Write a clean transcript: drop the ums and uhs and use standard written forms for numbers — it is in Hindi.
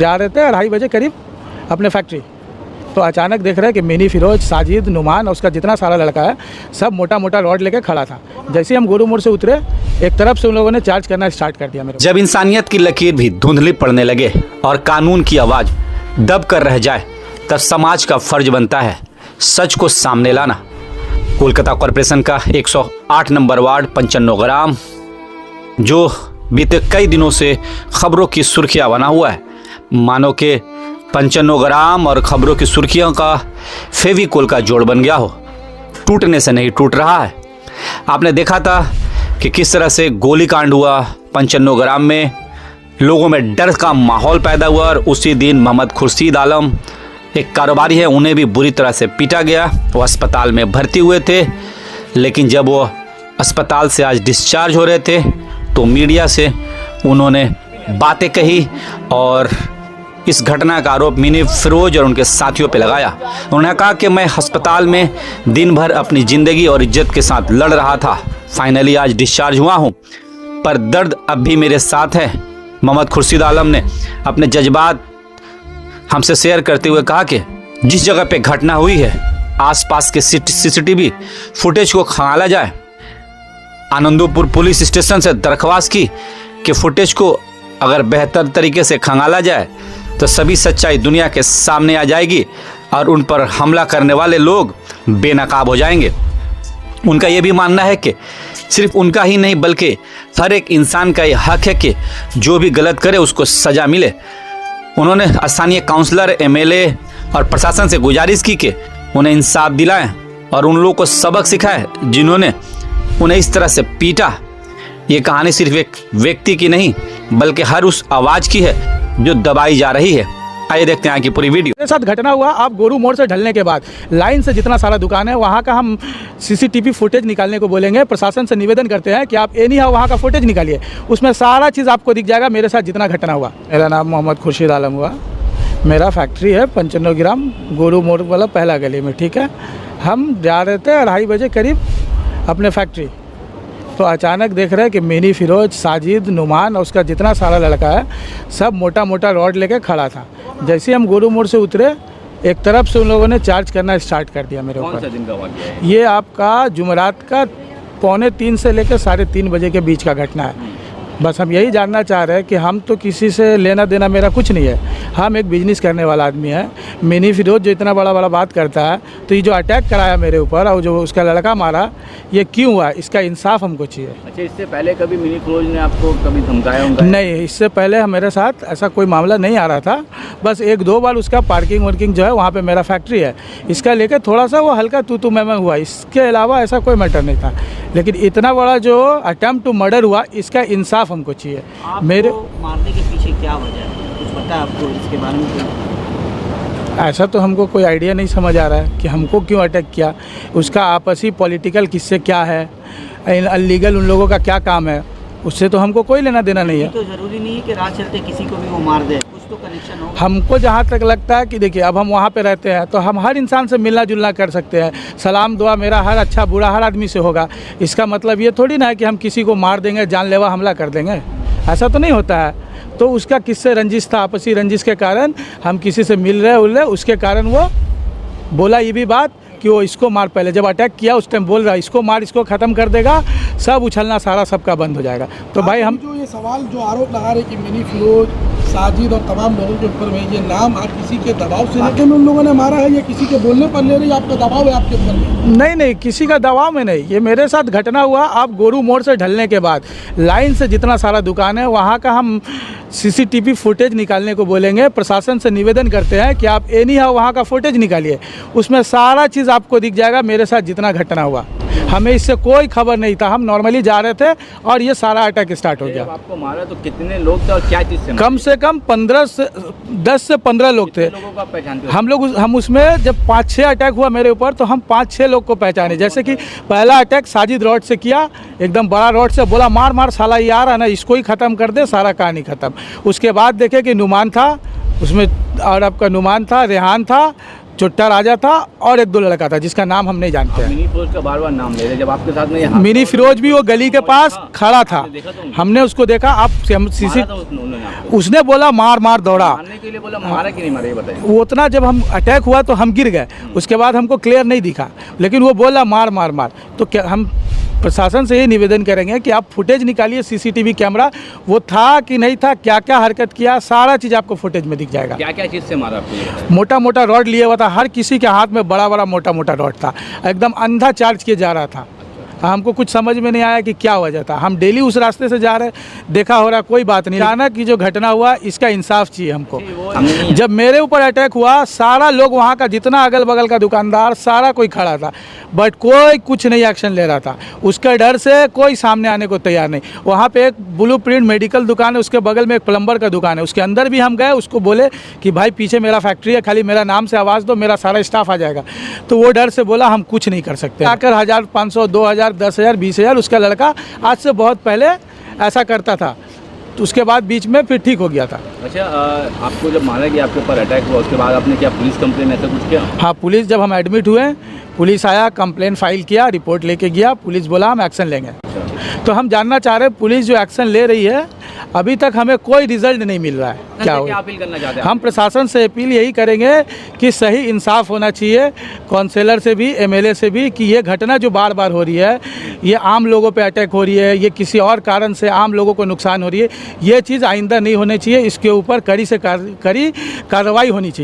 जा रहे थे 2:30 बजे करीब अपने फैक्ट्री, तो अचानक देख रहे हैं कि मिनी फिरोज, साजिद, नुमान और उसका जितना सारा लड़का है सब मोटा मोटा रॉड लेके खड़ा था। जैसे हम गोरू मोड़ से उतरे, एक तरफ से उन लोगों ने चार्ज करना स्टार्ट कर दिया मेरे। जब इंसानियत की लकीर भी धुंधली पड़ने लगे और कानून की आवाज़ दब कर रह जाए, तब समाज का फर्ज बनता है सच को सामने लाना। कोलकाता कॉरपोरेशन का 108 नंबर वार्ड 95 ग्राम, जो बीते कई दिनों से खबरों की सुर्खियां बना हुआ है, मानो के 95 ग्राम और खबरों की सुर्खियों का फेविकोल का जोड़ बन गया हो, टूटने से नहीं टूट रहा है। आपने देखा था कि किस तरह से गोलीकांड हुआ 95 ग्राम में, लोगों में डर का माहौल पैदा हुआ और उसी दिन मोहम्मद खुर्शीद आलम, एक कारोबारी है, उन्हें भी बुरी तरह से पीटा गया। वो अस्पताल में भर्ती हुए थे, लेकिन जब वो अस्पताल से आज डिस्चार्ज हो रहे थे तो मीडिया से उन्होंने बातें कही और इस घटना का आरोप मिनी फिरोज और उनके साथियों पे लगाया। उन्होंने कहा कि मैं अस्पताल में दिन भर अपनी ज़िंदगी और इज्जत के साथ लड़ रहा था, फाइनली आज डिस्चार्ज हुआ हूँ, पर दर्द अब भी मेरे साथ है। मोहम्मद खुर्शीद आलम ने अपने जज्बात हमसे शेयर करते हुए कहा कि जिस जगह पे घटना हुई है आसपास के सीसीटीवी फुटेज को खंगाला जाए। आनंदपुर पुलिस स्टेशन से दरख्वास्त की कि फुटेज को अगर बेहतर तरीके से खंगाला जाए तो सभी सच्चाई दुनिया के सामने आ जाएगी और उन पर हमला करने वाले लोग बेनकाब हो जाएंगे। उनका ये भी मानना है कि सिर्फ उनका ही नहीं बल्कि हर एक इंसान का ये हक है कि जो भी गलत करे उसको सज़ा मिले। उन्होंने स्थानीय काउंसलर, एमएलए और प्रशासन से गुजारिश की कि उन्हें इंसाफ दिलाएं और उन लोगों को सबक सिखाएं जिन्होंने उन्हें इस तरह से पीटा। ये कहानी सिर्फ एक व्यक्ति की नहीं बल्कि हर उस आवाज़ की है जो दबाई जा रही है। आइए देखते हैं आगे की पूरी वीडियो। मेरे साथ घटना हुआ आप गोरू मोड़ से ढलने के बाद, लाइन से जितना सारा दुकान है वहाँ का हम सीसीटीवी फुटेज निकालने को बोलेंगे। प्रशासन से निवेदन करते हैं कि आप एनी हाउ वहाँ का फुटेज निकालिए, उसमें सारा चीज़ आपको दिख जाएगा मेरे साथ जितना घटना हुआ। मेरा नाम मोहम्मद खुर्शीद आलम हुआ, मेरा फैक्ट्री है 95 ग्राम गोरू मोड़ वाला पहला गली में, ठीक है। हम जा रहे थे 2:30 बजे करीब अपने फैक्ट्री, तो अचानक देख रहे हैं कि मिनी फिरोज, साजिद, नुमान और उसका जितना सारा लड़का है सब मोटा मोटा रॉड लेके खड़ा था। जैसे हम गोरू मोड़ से उतरे, एक तरफ से उन लोगों ने चार्ज करना स्टार्ट कर दिया मेरे ऊपर। कौन सा दिन का वाक़या है? ये आपका जुमेरात का 2:45 से लेकर 3:30 बजे के बीच का घटना है। बस हम यही जानना चाह रहे हैं कि हम तो किसी से लेना देना मेरा कुछ नहीं है, हम एक बिजनेस करने वाला आदमी है। मिनी फिरोज जो इतना बड़ा बात करता है, तो ये जो अटैक कराया मेरे ऊपर और जो उसका लड़का मारा, ये क्यों हुआ, इसका इंसाफ हमको चाहिए। अच्छा, इससे पहले कभी मिनी फिरोज ने आपको कभी धमकाया होगा? नहीं, इससे पहले मेरे साथ ऐसा कोई मामला नहीं आ रहा था। बस 1-2 बार उसका पार्किंग वार्किंग जो है वहाँ पे मेरा फैक्ट्री है, इसका लेकर थोड़ा सा वो हल्का तू मैं हुआ, इसके अलावा ऐसा कोई मैटर नहीं था। लेकिन इतना बड़ा जो अटेम्प्ट टू मर्डर हुआ, इसका इंसाफ हमको चाहिए। मेरे मारने के पीछे क्या वजह है, कुछ पता है आपको इसके बारे में? ऐसा तो हमको कोई आइडिया नहीं समझ आ रहा है कि हमको क्यों अटैक किया। उसका आपसी पॉलिटिकल किससे क्या है, अनलीगल उन लोगों का क्या काम है, उससे तो हमको कोई लेना देना नहीं है। तो ज़रूरी नहीं है कि रात चलते किसी को भी वो मार दे, कुछ तो कनेक्शन हो। हमको जहाँ तक लगता है कि देखिए, अब हम वहाँ पे रहते हैं तो हम हर इंसान से मिलना जुलना कर सकते हैं, सलाम दुआ मेरा हर अच्छा बुरा हर आदमी से होगा। इसका मतलब ये थोड़ी ना है कि हम किसी को मार देंगे, जानलेवा हमला कर देंगे, ऐसा तो नहीं होता है। तो उसका किससे रंजिश था, आपसी रंजिश के कारण हम किसी से मिल रहे उसके कारण वो बोला ये भी बात कि वो इसको मार, पहले जब अटैक किया उस टाइम बोल रहा इसको मार, इसको ख़त्म कर देगा, सब उछलना सारा सबका बंद हो जाएगा। तो भाई हम जो ये सवाल जो आरोप लगा रहे कि मिनी फिरोज, साजिद और तमाम लोगों के ऊपर में, ये नाम आप किसी के दबाव से लेके में उन लोगों ने मारा है या किसी के बोलने पर ले रहे, आपका दबाव है आपके ऊपर में? नहीं, किसी का दबाव में नहीं, ये मेरे साथ घटना हुआ आप गोरू मोड़ से ढलने के बाद, लाइन से जितना सारा दुकान है वहाँ का हम सीसीटीवी फुटेज निकालने को बोलेंगे। प्रशासन से निवेदन करते हैं कि आप एनी हाउ वहाँ का फुटेज निकालिए, उसमें सारा चीज़ आपको दिख जाएगा मेरे साथ जितना घटना हुआ। हमें इससे कोई खबर नहीं था, हम नॉर्मली जा रहे थे और ये सारा अटैक स्टार्ट हो गया। आपको मारा तो कितने लोग थे और क्या चीज़ से? कम से कम 10 से 15 लोग थे। लोगों का पहचानते हो? हम उसमें जब 5-6 अटैक हुआ मेरे ऊपर तो हम 5-6 लोग को पहचाने। जैसे कि पहला अटैक साजिद रॉड से किया, एकदम बड़ा रॉड से, बोला मार साला ये आ रहा ना, इसको ही ख़त्म कर दे, सारा कहानी ख़त्म। उसके बाद देखे कि नुमान था उसमें, और आपका नुमान था, रेहान था, चुट्टा राजा था और एक दो लड़का था जिसका नाम हम नहीं जानते हैं। मिनी फिरोज का बार बार नाम ले रहे जब आपके साथ में ये मिनी फिरोज भी वो गली के पास खड़ा था, आपने देखा तो हमने उसको देखा। आप सीसी मारा था उन्होंने आपको? उसने बोला मार मार दौड़ा। मारने के लिए बोला, मारा कि नहीं मारा ये बताइए। वो उतना जब हम अटैक हुआ तो हम गिर गए, उसके बाद हमको क्लियर नहीं दिखा, लेकिन वो बोला मार मार मार। तो क्या हम प्रशासन से ये निवेदन करेंगे कि आप फुटेज निकालिए, सीसीटीवी कैमरा वो था कि नहीं था, क्या क्या हरकत किया, सारा चीज़ आपको फुटेज में दिख जाएगा। क्या क्या चीज़ से मारा आपको ये बताइए? मोटा मोटा रॉड लिए हुआ था, हर किसी के हाथ में बड़ा बड़ा मोटा मोटा रॉड था, एकदम अंधा चार्ज किए जा रहा था। हमको कुछ समझ में नहीं आया कि क्या वजह था। हम डेली उस रास्ते से जा रहे, देखा हो रहा, कोई बात नहीं। अचानक की जो घटना हुआ इसका इंसाफ चाहिए हमको। जब मेरे ऊपर अटैक हुआ सारा लोग वहाँ का जितना अगल बगल का दुकानदार सारा कोई खड़ा था, बट कोई कुछ नहीं एक्शन ले रहा था। उसके डर से कोई सामने आने को तैयार नहीं। वहाँ पे एक ब्लूप्रिंट मेडिकल दुकान है, उसके बगल में एक प्लम्बर का दुकान है, उसके अंदर भी हम गए, उसको बोले कि भाई पीछे मेरा फैक्ट्री है, खाली मेरा नाम से आवाज़ दो, मेरा सारा स्टाफ आ जाएगा। तो वो डर से बोला हम कुछ नहीं कर सकते। आकर 1500, 2000, 10,000, 20,000 उसका लड़का आज से बहुत पहले ऐसा करता था, तो उसके बाद बीच में फिर ठीक हो गया था। अच्छा, आपको जब मारा गया, आपके ऊपर अटैक हुआ, उसके बाद आपने क्या पुलिस कंप्लेन ऐसा कुछ किया? हाँ, पुलिस जब हम एडमिट हुए, पुलिस आया, कंप्लेन फाइल किया, रिपोर्ट लेके गया, पुलिस बोला हम एक्शन लेंगे। तो हम जानना चाह रहे हैं पुलिस जो एक्शन ले रही है अभी तक हमें कोई रिजल्ट नहीं मिल रहा है। क्या अपील करना चाहते हैं? हम प्रशासन से अपील यही करेंगे कि सही इंसाफ होना चाहिए, काउंसलर से भी, एमएलए से भी, कि ये घटना जो बार बार हो रही है, ये आम लोगों पे अटैक हो रही है, ये किसी और कारण से आम लोगों को नुकसान हो रही है, ये चीज़ आइंदा नहीं होनी चाहिए। इसके ऊपर कड़ी से कड़ी कार्रवाई होनी चाहिए।